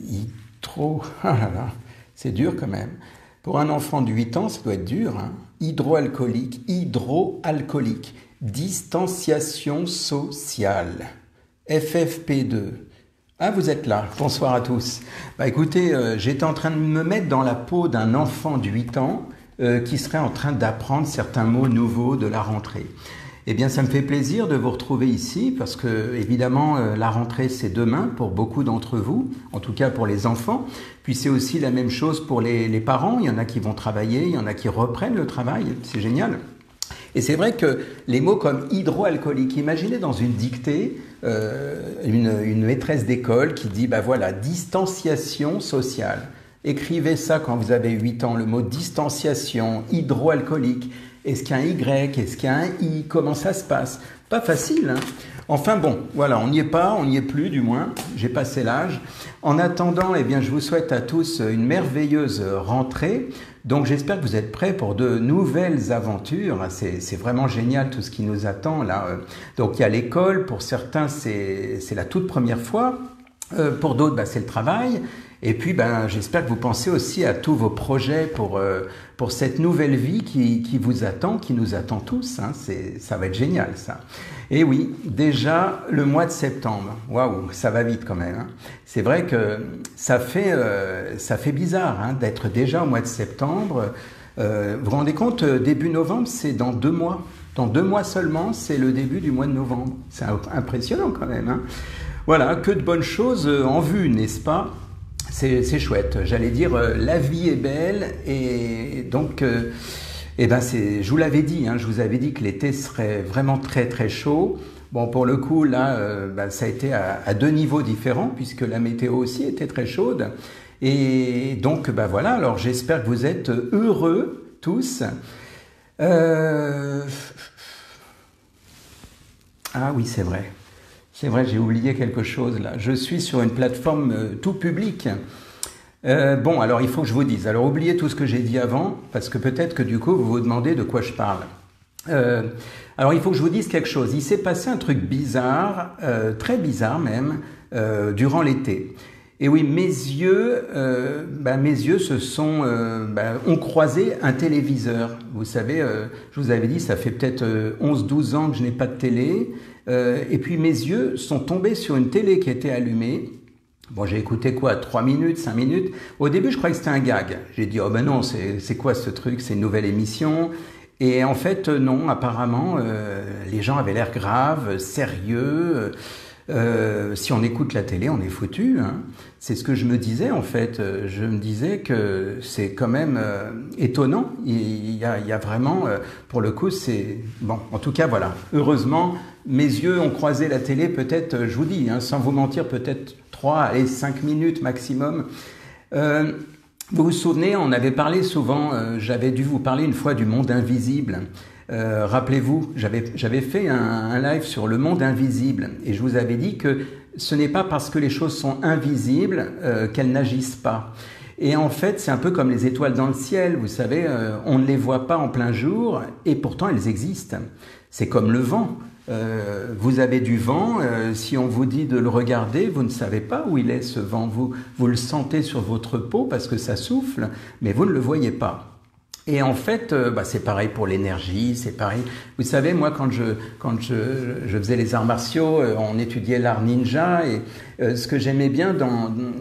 Hydro... Ah là là, c'est dur quand même. Pour un enfant de 8 ans, ça doit être dur, hein. Hydroalcoolique, distanciation sociale, FFP2. Ah, vous êtes là, bonsoir à tous. Bah écoutez, j'étais en train de me mettre dans la peau d'un enfant de 8 ans qui serait en train d'apprendre certains mots nouveaux de la rentrée. Eh bien, ça me fait plaisir de vous retrouver ici parce que, évidemment, la rentrée, c'est demain pour beaucoup d'entre vous, en tout cas pour les enfants. Puis c'est aussi la même chose pour les parents. Il y en a qui vont travailler, il y en a qui reprennent le travail. C'est génial. Et c'est vrai que les mots comme hydroalcoolique, imaginez dans une dictée, une maîtresse d'école qui dit, bah voilà, distanciation sociale. Écrivez ça quand vous avez 8 ans, le mot distanciation, hydroalcoolique. Est-ce qu'il y a un Y? Est-ce qu'il y a un I? Comment ça se passe? Pas facile, hein? Enfin bon, voilà, on n'y est pas, on n'y est plus du moins, j'ai passé l'âge. En attendant, eh bien, je vous souhaite à tous une merveilleuse rentrée. Donc j'espère que vous êtes prêts pour de nouvelles aventures. C'est vraiment génial tout ce qui nous attend là. Donc il y a l'école, pour certains c'est la toute première fois, pour d'autres c'est le travail. Et puis, j'espère que vous pensez aussi à tous vos projets pour cette nouvelle vie qui vous attend, qui nous attend tous. Hein. Ça va être génial, ça. Et oui, déjà le mois de septembre. Waouh, ça va vite quand même. Hein. C'est vrai que ça fait bizarre hein, d'être déjà au mois de septembre. Vous vous rendez compte, début novembre, c'est dans 2 mois. Dans 2 mois seulement, c'est le début du mois de novembre. C'est impressionnant quand même. Hein. Voilà, que de bonnes choses en vue, n'est-ce pas ? C'est chouette. J'allais dire, la vie est belle et donc, je vous l'avais dit, hein, je vous avais dit que l'été serait vraiment très très chaud. Bon, pour le coup, là, ça a été à 2 niveaux différents puisque la météo aussi était très chaude. Et donc, voilà, alors j'espère que vous êtes heureux tous. Ah oui, c'est vrai. C'est vrai, j'ai oublié quelque chose là. Je suis sur une plateforme tout public. Alors il faut que je vous dise. Alors oubliez tout ce que j'ai dit avant, parce que peut-être que du coup vous vous demandez de quoi je parle. Alors il faut que je vous dise quelque chose. Il s'est passé un truc bizarre, très bizarre même, durant l'été. Et oui, mes yeux ont croisé un téléviseur. Vous savez, je vous avais dit, ça fait peut-être 11-12 ans que je n'ai pas de télé. Et puis mes yeux sont tombés sur une télé qui était allumée. Bon, j'ai écouté quoi, 3 minutes, 5 minutes. Au début, je croyais que c'était un gag. J'ai dit, oh ben non, c'est quoi ce truc? C'est une nouvelle émission. Et en fait, non, apparemment, les gens avaient l'air graves, sérieux. Si on écoute la télé, on est foutu. Hein. C'est ce que je me disais en fait. Je me disais que c'est quand même étonnant. Il y a vraiment, pour le coup, c'est bon. En tout cas, voilà. Heureusement, mes yeux ont croisé la télé. Peut-être, je vous dis, hein, sans vous mentir, peut-être 3 à 5 minutes maximum. Vous vous souvenez, on avait parlé souvent. J'avais dû vous parler une fois du monde invisible. Rappelez-vous, j'avais fait un live sur le monde invisible et je vous avais dit que ce n'est pas parce que les choses sont invisibles qu'elles n'agissent pas. Et en fait, c'est un peu comme les étoiles dans le ciel, vous savez, on ne les voit pas en plein jour et pourtant elles existent. C'est comme le vent. Vous avez du vent, si on vous dit de le regarder, vous ne savez pas où il est ce vent. Vous le sentez sur votre peau parce que ça souffle, mais vous ne le voyez pas. Et en fait, c'est pareil pour l'énergie, c'est pareil. Vous savez, moi, quand je faisais les arts martiaux, on étudiait l'art ninja et ce que j'aimais bien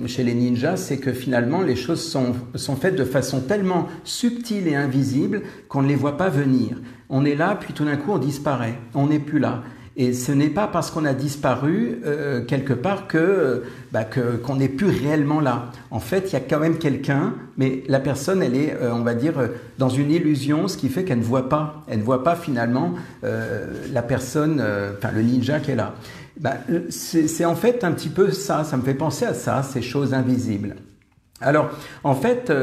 chez les ninjas, c'est que finalement, les choses sont faites de façon tellement subtile et invisible qu'on ne les voit pas venir. On est là, puis tout d'un coup, on disparaît. On n'est plus là. Et ce n'est pas parce qu'on a disparu quelque part qu'on n'est plus réellement là. En fait, il y a quand même quelqu'un, mais la personne, elle est, on va dire, dans une illusion, ce qui fait qu'elle ne voit pas. Elle ne voit pas finalement la personne, le ninja qui est là. C'est en fait un petit peu ça. Ça me fait penser à ça, ces choses invisibles. Alors, en fait,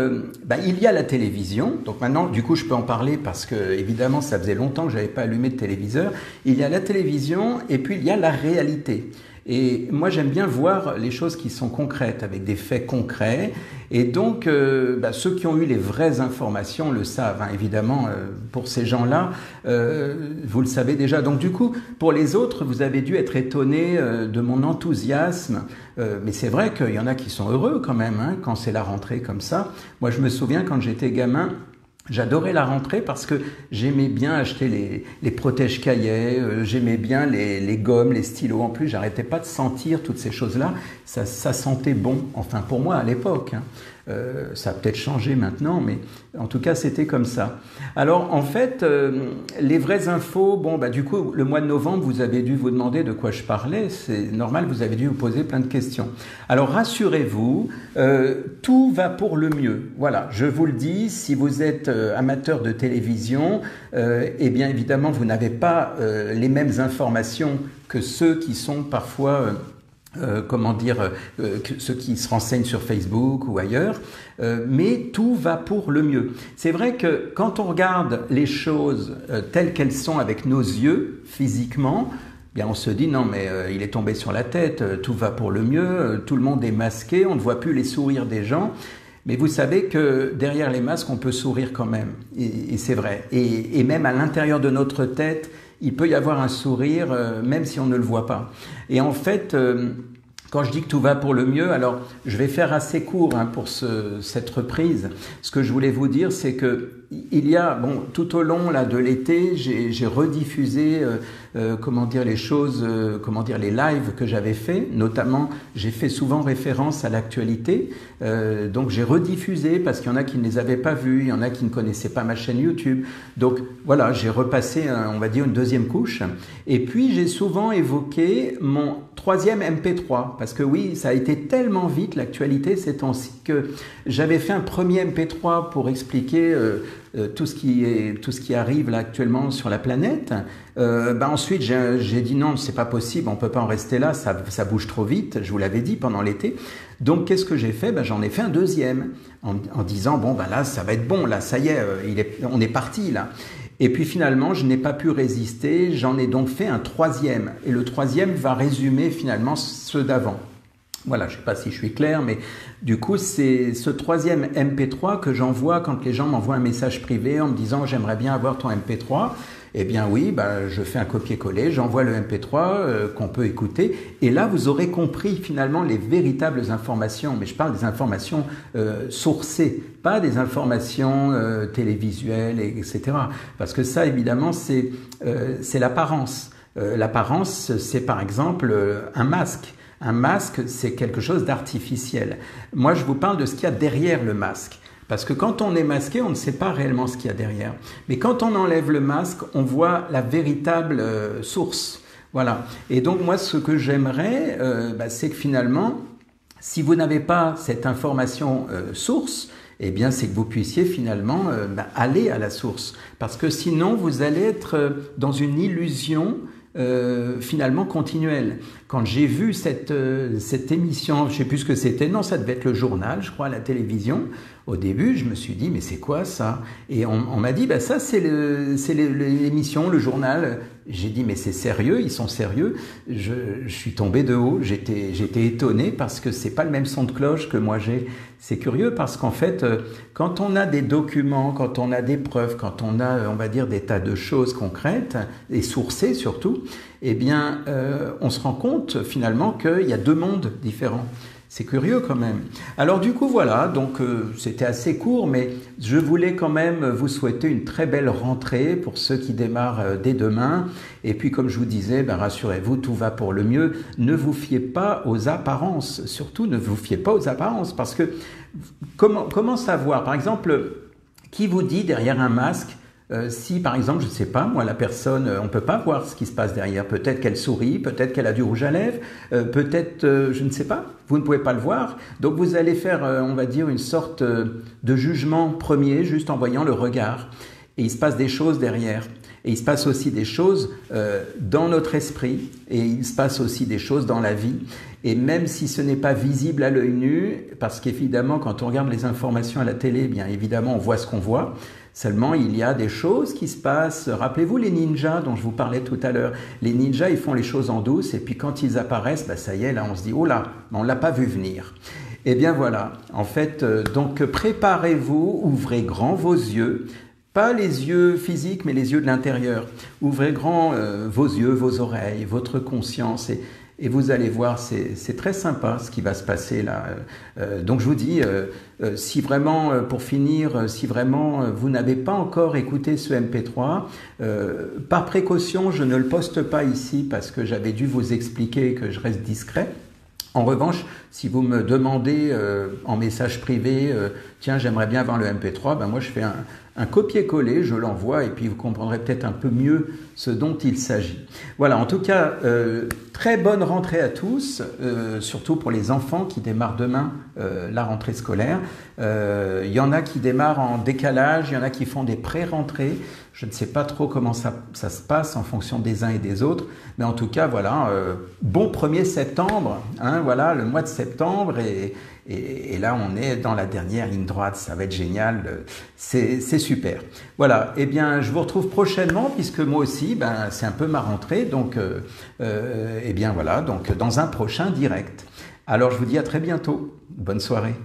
il y a la télévision. Donc maintenant, du coup, je peux en parler parce que, évidemment, ça faisait longtemps que j'avais pas allumé de téléviseur. Il y a la télévision et puis il y a la réalité. Et moi, j'aime bien voir les choses qui sont concrètes, avec des faits concrets. Et donc, ceux qui ont eu les vraies informations le savent, hein, évidemment. Pour ces gens-là, vous le savez déjà. Donc, du coup, pour les autres, vous avez dû être étonnés de mon enthousiasme. Mais c'est vrai qu'il y en a qui sont heureux quand même, hein, quand c'est la rentrée comme ça. Moi, je me souviens quand j'étais gamin, j'adorais la rentrée parce que j'aimais bien acheter les protège-cahiers, j'aimais bien les gommes, les stylos. En plus, j'arrêtais pas de sentir toutes ces choses-là. Ça sentait bon, enfin pour moi à l'époque. Hein. Ça a peut-être changé maintenant, mais en tout cas, c'était comme ça. Alors, en fait, les vraies infos, du coup, le mois de novembre, vous avez dû vous demander de quoi je parlais. C'est normal, vous avez dû vous poser plein de questions. Alors, rassurez-vous, tout va pour le mieux. Voilà, je vous le dis, si vous êtes amateur de télévision, eh bien, évidemment, vous n'avez pas les mêmes informations que ceux qui sont parfois... ceux qui se renseignent sur Facebook ou ailleurs, mais tout va pour le mieux. C'est vrai que quand on regarde les choses telles qu'elles sont avec nos yeux, physiquement, bien on se dit non mais il est tombé sur la tête, tout va pour le mieux, tout le monde est masqué, on ne voit plus les sourires des gens. Mais vous savez que derrière les masques, on peut sourire quand même, et c'est vrai. Et même à l'intérieur de notre tête, il peut y avoir un sourire, même si on ne le voit pas. Et en fait, quand je dis que tout va pour le mieux, alors je vais faire assez court pour cette reprise. Ce que je voulais vous dire, c'est que il y a, tout au long là de l'été, j'ai rediffusé, les choses, les lives que j'avais fait. Notamment, j'ai fait souvent référence à l'actualité. Donc j'ai rediffusé parce qu'il y en a qui ne les avaient pas vus, il y en a qui ne connaissaient pas ma chaîne YouTube. Donc voilà, j'ai repassé, une deuxième couche. Et puis j'ai souvent évoqué mon troisième MP3 parce que oui, ça a été tellement vite l'actualité ces temps-ci que j'avais fait un premier MP3 pour expliquer tout ce qui arrive là actuellement sur la planète. Ensuite, j'ai dit non, c'est pas possible, on peut pas en rester là, ça bouge trop vite. Je vous l'avais dit pendant l'été. Donc, qu'est-ce que j'ai fait? J'en ai fait un deuxième en disant là, ça va être bon, là, ça y est, on est parti là. Et puis finalement, je n'ai pas pu résister. J'en ai donc fait un troisième. Et le troisième va résumer finalement ceux d'avant. Voilà, je ne sais pas si je suis clair, mais du coup, c'est ce troisième MP3 que j'envoie quand les gens m'envoient un message privé en me disant « J'aimerais bien avoir ton MP3 ». Eh bien oui, je fais un copier-coller, j'envoie le MP3 qu'on peut écouter. Et là, vous aurez compris finalement les véritables informations. Mais je parle des informations sourcées, pas des informations télévisuelles, etc. Parce que ça, évidemment, c'est l'apparence. L'apparence, c'est par exemple un masque. Un masque, c'est quelque chose d'artificiel. Moi, je vous parle de ce qu'il y a derrière le masque. Parce que quand on est masqué, on ne sait pas réellement ce qu'il y a derrière. Mais quand on enlève le masque, on voit la véritable source. Voilà. Et donc, moi, ce que j'aimerais, c'est que finalement, si vous n'avez pas cette information source, eh bien, c'est que vous puissiez finalement aller à la source. Parce que sinon, vous allez être dans une illusion finalement continuelle. Quand j'ai vu cette émission, je ne sais plus ce que c'était, non, ça devait être le journal, je crois, à la télévision. Au début, je me suis dit, mais c'est quoi ça? Et on m'a dit, ça c'est l'émission, le journal. J'ai dit, mais c'est sérieux, ils sont sérieux. Je suis tombé de haut, j'étais étonné parce que c'est pas le même son de cloche que moi j'ai. C'est curieux parce qu'en fait, quand on a des documents, quand on a des preuves, quand on a, on va dire, des tas de choses concrètes et sourcées surtout, eh bien, on se rend compte finalement qu'il y a deux mondes différents. C'est curieux quand même. Alors du coup voilà, donc c'était assez court, mais je voulais quand même vous souhaiter une très belle rentrée pour ceux qui démarrent dès demain. Et puis comme je vous disais, rassurez-vous, tout va pour le mieux. Ne vous fiez pas aux apparences, surtout ne vous fiez pas aux apparences, parce que comment savoir? Par exemple, qui vous dit derrière un masque? Si par exemple, je ne sais pas, moi la personne, on ne peut pas voir ce qui se passe derrière. Peut-être qu'elle sourit, peut-être qu'elle a du rouge à lèvres, peut-être, je ne sais pas, vous ne pouvez pas le voir. Donc vous allez faire, on va dire, une sorte de jugement premier, juste en voyant le regard. Et il se passe des choses derrière. Et il se passe aussi des choses dans notre esprit. Et il se passe aussi des choses dans la vie. Et même si ce n'est pas visible à l'œil nu, parce qu'évidemment, quand on regarde les informations à la télé, bien évidemment, on voit ce qu'on voit. Seulement, il y a des choses qui se passent. Rappelez-vous les ninjas dont je vous parlais tout à l'heure. Les ninjas, ils font les choses en douce et puis quand ils apparaissent, ça y est, là on se dit, oh là, on ne l'a pas vu venir. Eh bien voilà, en fait, donc préparez-vous, ouvrez grand vos yeux. Pas les yeux physiques, mais les yeux de l'intérieur. Ouvrez grand vos yeux, vos oreilles, votre conscience et vous allez voir, c'est très sympa ce qui va se passer là. Donc je vous dis, si vraiment, pour finir, si vraiment vous n'avez pas encore écouté ce MP3, par précaution, je ne le poste pas ici parce que j'avais dû vous expliquer que je reste discret. En revanche, si vous me demandez en message privé, tiens, j'aimerais bien avoir le MP3, moi je fais un copier-coller, je l'envoie et puis vous comprendrez peut-être un peu mieux ce dont il s'agit. Voilà, en tout cas, très bonne rentrée à tous, surtout pour les enfants qui démarrent demain la rentrée scolaire. Il y en a qui démarrent en décalage, il y en a qui font des pré-rentrées. Je ne sais pas trop comment ça se passe en fonction des uns et des autres, mais en tout cas, voilà, bon 1er septembre, hein, voilà, le mois de septembre, et là, on est dans la dernière ligne droite, ça va être génial, c'est super. Voilà, eh bien, je vous retrouve prochainement, puisque moi aussi, c'est un peu ma rentrée, donc, eh bien voilà, donc dans un prochain direct. Alors, je vous dis à très bientôt, bonne soirée.